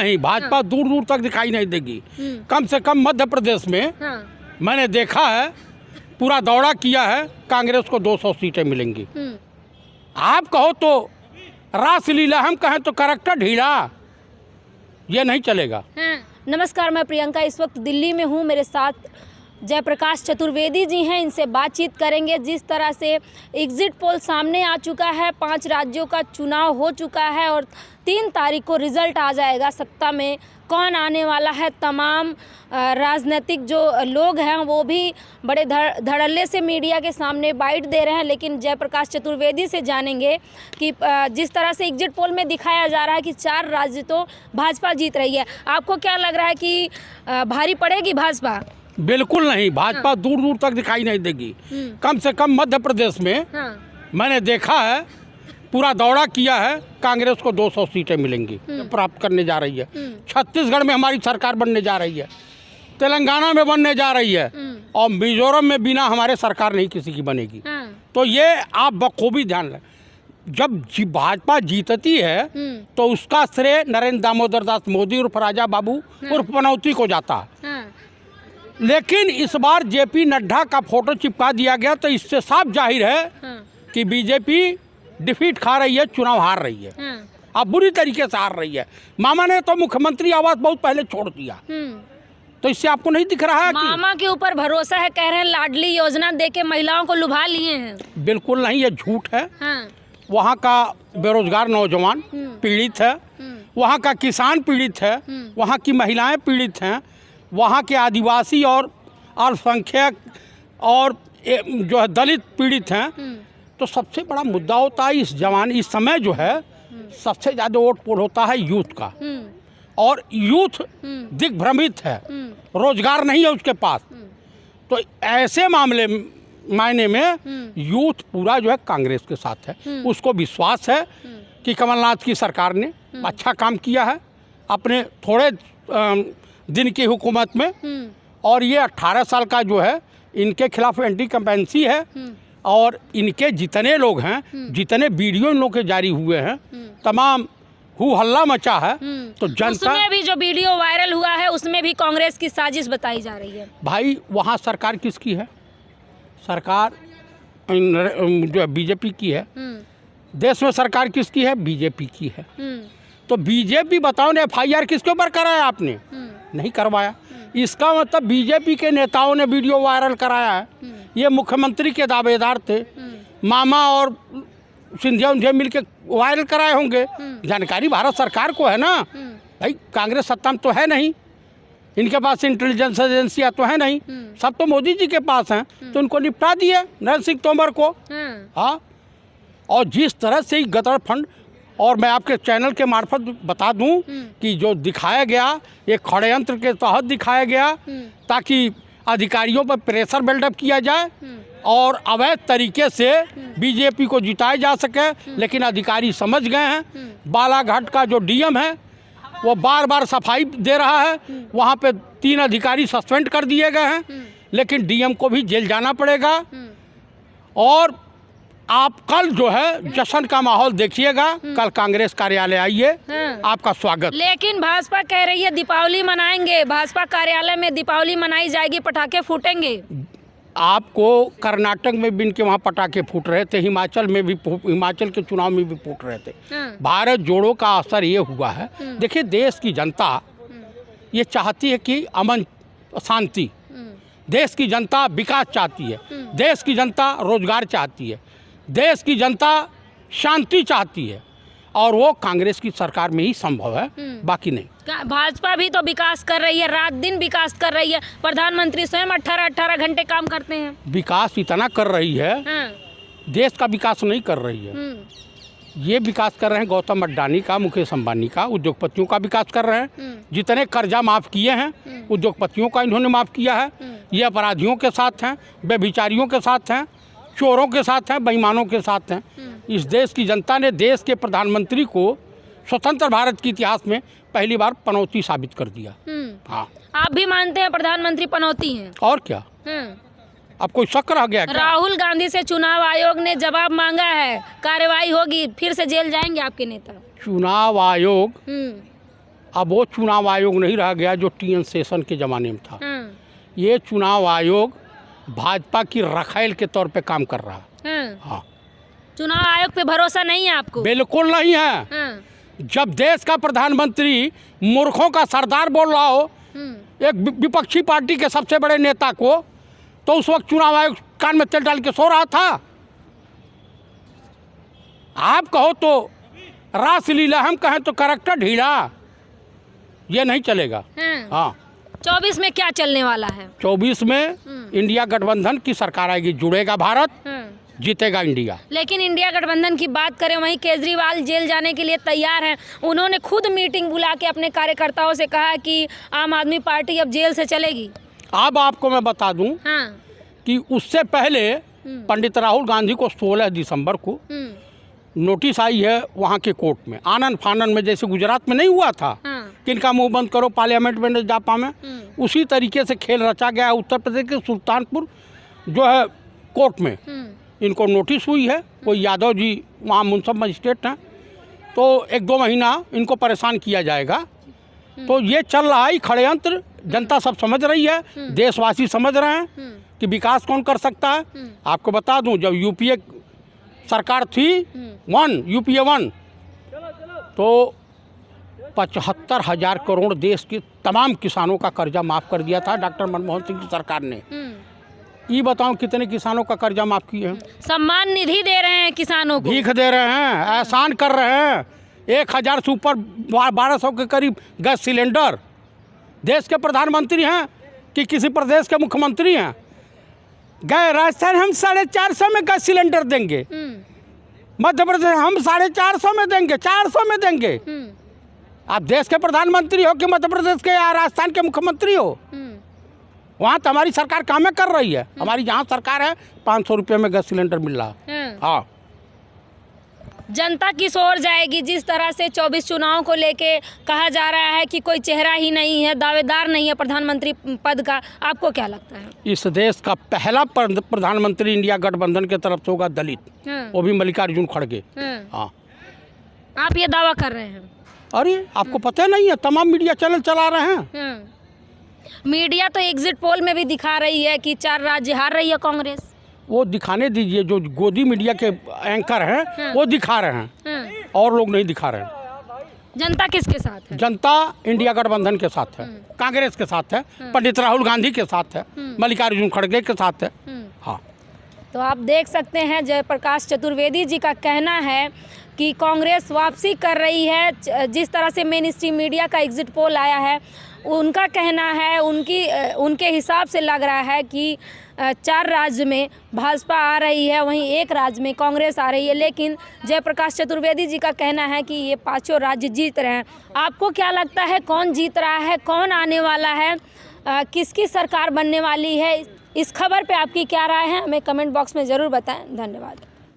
नहीं, भाजपा दूर दूर तक दिखाई नहीं देगी। कम से कम मध्य प्रदेश में मैंने देखा है, पूरा दौरा किया है, कांग्रेस को 200 सीटें मिलेंगी। आप कहो तो रासलीला, हम कहें तो करैक्टर ढीला, ये नहीं चलेगा। नमस्कार, मैं प्रियंका इस वक्त दिल्ली में हूँ। मेरे साथ जयप्रकाश चतुर्वेदी जी हैं, इनसे बातचीत करेंगे। जिस तरह से एग्जिट पोल सामने आ चुका है, 5 राज्यों का चुनाव हो चुका है और 3 तारीख को रिजल्ट आ जाएगा, सत्ता में कौन आने वाला है। तमाम राजनीतिक जो लोग हैं वो भी बड़े धड़ल्ले से मीडिया के सामने बाइट दे रहे हैं, लेकिन जयप्रकाश चतुर्वेदी से जानेंगे कि जिस तरह से एग्जिट पोल में दिखाया जा रहा है कि 4 राज्य तो भाजपा जीत रही है, आपको क्या लग रहा है कि भारी पड़ेगी भाजपा? बिल्कुल नहीं, भाजपा दूर दूर तक दिखाई नहीं देगी। कम से कम मध्य प्रदेश में मैंने देखा है, पूरा दौरा किया है, कांग्रेस को 200 सीटें मिलेंगी, प्राप्त करने जा रही है। छत्तीसगढ़ में हमारी सरकार बनने जा रही है, तेलंगाना में बनने जा रही है, और मिजोरम में बिना हमारे सरकार नहीं किसी की बनेगी। तो ये आप बखूबी ध्यान लें, जब भाजपा जीतती है तो उसका श्रेय नरेंद्र दामोदर दास मोदी उर्फ राजा बाबू उर्फ पनौती को जाता है। लेकिन इस बार जेपी नड्डा का फोटो चिपका दिया गया, तो इससे साफ जाहिर है कि बीजेपी डिफीट खा रही है, चुनाव हार रही है। अब बुरी तरीके से हार रही है। मामा ने तो मुख्यमंत्री आवास बहुत पहले छोड़ दिया, तो इससे आपको नहीं दिख रहा है? मामा के ऊपर भरोसा है, कह रहे हैं लाडली योजना देके महिलाओं को लुभा लिए हैं। बिल्कुल नहीं, ये झूठ है। वहाँ का बेरोजगार नौजवान पीड़ित है, वहाँ का किसान पीड़ित है, वहाँ की महिलाएं पीड़ित हैं, वहाँ के आदिवासी और अल्पसंख्यक और जो है दलित पीड़ित हैं। तो सबसे बड़ा मुद्दा होता है इस समय जो है सबसे ज़्यादा वोट पोल होता है यूथ का, और यूथ दिग्भ्रमित है, रोजगार नहीं है उसके पास। तो ऐसे मायने में यूथ पूरा जो है कांग्रेस के साथ है। उसको विश्वास है कि कमलनाथ की सरकार ने अच्छा काम किया है अपने थोड़े दिन की हुकूमत में, और ये 18 साल का जो है इनके खिलाफ एंटी कंपेंसी है, और इनके जितने लोग हैं, जितने वीडियो इन लोग के जारी हुए हैं, तमाम हु हल्ला मचा है। तो जनता, उसमें भी जो वीडियो वायरल हुआ है उसमें भी कांग्रेस की साजिश बताई जा रही है। भाई वहाँ सरकार किसकी है? सरकार जो बीजेपी की है। देश में सरकार किसकी है? बीजेपी की है। तो बीजेपी बताओ ने FIR किसके ऊपर कराया? आपने नहीं करवाया। इसका मतलब बीजेपी के नेताओं ने वीडियो वायरल कराया है। ये मुख्यमंत्री के दावेदार थे, मामा और सिंधिया उन्धिया मिल के वायरल कराए होंगे। जानकारी भारत सरकार को है ना भाई, कांग्रेस सत्ता में तो है नहीं, इनके पास इंटेलिजेंस एजेंसियाँ तो है नहीं, सब तो मोदी जी के पास हैं। तो उनको निपटा दिए नरेंद्र सिंह तोमर को। हाँ, और जिस तरह से गदर फंड, और मैं आपके चैनल के मार्फत बता दूं कि जो दिखाया गया ये षड्यंत्र के तहत दिखाया गया, ताकि अधिकारियों पर प्रेशर बिल्डअप किया जाए और अवैध तरीके से बीजेपी को जिताया जा सके। लेकिन अधिकारी समझ गए हैं। बालाघाट का जो DM है वो बार बार सफाई दे रहा है, वहाँ पे 3 अधिकारी सस्पेंड कर दिए गए हैं, लेकिन DM को भी जेल जाना पड़ेगा। और आप कल जो है जश्न का माहौल देखिएगा, कल कांग्रेस कार्यालय आइए, आपका स्वागत। लेकिन भाजपा कह रही है दीपावली मनाएंगे, भाजपा कार्यालय में दीपावली मनाई जाएगी, पटाखे फूटेंगे। आपको कर्नाटक में भी इनके वहाँ पटाखे फूट रहे थे, हिमाचल में भी, हिमाचल के चुनाव में भी फूट रहे थे। भारत जोड़ो का असर ये हुआ है। देखिए, देश की जनता ये चाहती है कि अमन शांति, देश की जनता विकास चाहती है, देश की जनता रोजगार चाहती है, देश की जनता शांति चाहती है, और वो कांग्रेस की सरकार में ही संभव है, बाकी नहीं। भाजपा भी तो विकास कर रही है, रात दिन विकास कर रही है। प्रधानमंत्री स्वयं 18-18 घंटे काम करते हैं। विकास इतना कर रही है, देश का विकास नहीं कर रही है। ये विकास कर रहे हैं गौतम अड्डानी का, मुकेश अंबानी का, उद्योगपतियों का विकास कर रहे हैं। जितने कर्जा माफ़ किए हैं उद्योगपतियों का इन्होंने माफ़ किया है। ये अपराधियों के साथ हैं, व्यभिचारियों के साथ हैं, चोरों के साथ हैं, बेईमानों के साथ हैं। इस देश की जनता ने देश के प्रधानमंत्री को स्वतंत्र भारत के इतिहास में पहली बार पनौती साबित कर दिया। हाँ, आप भी मानते हैं प्रधानमंत्री पनौती हैं? और क्या, अब कोई शक रह गया क्या? राहुल गांधी से चुनाव आयोग ने जवाब मांगा है, कार्रवाई होगी, फिर से जेल जाएंगे आपके नेता? चुनाव आयोग अब वो चुनाव आयोग नहीं रह गया जो टी.एन. शेषन के ज़माने में था। ये चुनाव आयोग भाजपा की रखाइल के तौर पे काम कर रहा है। हाँ, चुनाव आयोग पे भरोसा नहीं है आपको? बिल्कुल नहीं है। जब देश का प्रधानमंत्री मूर्खों का सरदार बोल रहा हो एक विपक्षी पार्टी के सबसे बड़े नेता को, तो उस वक्त चुनाव आयोग कान में तेल डाल के सो रहा था। आप कहो तो रासलीला, हम कहें तो करैक्टर ढीला, ये नहीं चलेगा। हाँ, 24 में क्या चलने वाला है? 24 में इंडिया गठबंधन की सरकार आएगी, जुड़ेगा भारत, जीतेगा इंडिया। लेकिन इंडिया गठबंधन की बात करें, वहीं केजरीवाल जेल जाने के लिए तैयार हैं। उन्होंने खुद मीटिंग बुला के अपने कार्यकर्ताओं से कहा कि आम आदमी पार्टी अब जेल से चलेगी। अब आपको मैं बता दूं कि उससे पहले पंडित राहुल गांधी को 16 दिसंबर को नोटिस आई है वहाँ के कोर्ट में, आनन फानन में, जैसे गुजरात में नहीं हुआ था कि इनका मुंह बंद करो, पार्लियामेंट में नहीं जा पाए, उसी तरीके से खेल रचा गया है। उत्तर प्रदेश के सुल्तानपुर जो है कोर्ट में इनको नोटिस हुई है। कोई यादव जी वहाँ मुंसब मजिस्ट्रेट हैं, तो 1-2 महीना इनको परेशान किया जाएगा। तो ये चल रहा है षड्यंत्र, जनता सब समझ रही है, देशवासी समझ रहे हैं कि विकास कौन कर सकता है। आपको बता दूं, जब यूपीए सरकार थी यूपीए 1, तो 75,000 करोड़ देश के तमाम किसानों का कर्जा माफ़ कर दिया था डॉक्टर मनमोहन सिंह की सरकार ने। ये बताओ कितने किसानों का कर्जा माफ़ किए हैं? सम्मान निधि दे रहे हैं किसानों को, भीख दे रहे हैं, एहसान कर रहे हैं। 1000 से ऊपर 1200 के करीब गैस सिलेंडर। देश के प्रधानमंत्री हैं कि किसी प्रदेश के मुख्यमंत्री हैं? गए राजस्थान हम 450 में गैस सिलेंडर देंगे, मध्य प्रदेश हम 450 में देंगे, 400 में देंगे। आप देश के प्रधानमंत्री हो कि मध्य प्रदेश के या राजस्थान के मुख्यमंत्री हो? वहाँ तो हमारी सरकार काम कर रही है। हमारी जहाँ सरकार है 500 रुपये में गैस सिलेंडर मिल रहा है। हाँ, जनता किस ओर जाएगी? जिस तरह से 24 चुनाव को लेके कहा जा रहा है कि कोई चेहरा ही नहीं है, दावेदार नहीं है प्रधानमंत्री पद का, आपको क्या लगता है? इस देश का पहला प्रधानमंत्री इंडिया गठबंधन की तरफ से होगा दलित, वो भी मल्लिकार्जुन खड़गे। हाँ, आप ये दावा कर रहे हैं? अरे आपको पता नहीं है, तमाम मीडिया चैनल चला रहे हैं। मीडिया तो एग्जिट पोल में भी दिखा रही है कि 4 राज्य हार रही है कांग्रेस। वो दिखाने दीजिए, जो गोदी मीडिया के एंकर हैं वो दिखा रहे हैं, और लोग नहीं दिखा रहे हैं। जनता किसके साथ है? जनता इंडिया गठबंधन के साथ है, कांग्रेस के साथ है, पंडित राहुल गांधी के साथ है, मल्लिकार्जुन खड़गे के साथ है। हाँ, तो आप देख सकते हैं जयप्रकाश चतुर्वेदी जी का कहना है कि कांग्रेस वापसी कर रही है। जिस तरह से मेन स्ट्रीम मीडिया का एग्जिट पोल आया है, उनका कहना है, उनके हिसाब से लग रहा है कि 4 राज्य में भाजपा आ रही है, वहीं 1 राज्य में कांग्रेस आ रही है। लेकिन जयप्रकाश चतुर्वेदी जी का कहना है कि ये 5 राज्य जीत रहे हैं। आपको क्या लगता है, कौन जीत रहा है, कौन आने वाला है, किसकी सरकार बनने वाली है? इस खबर पे आपकी क्या राय है? हमें कमेंट बॉक्स में ज़रूर बताएं। धन्यवाद।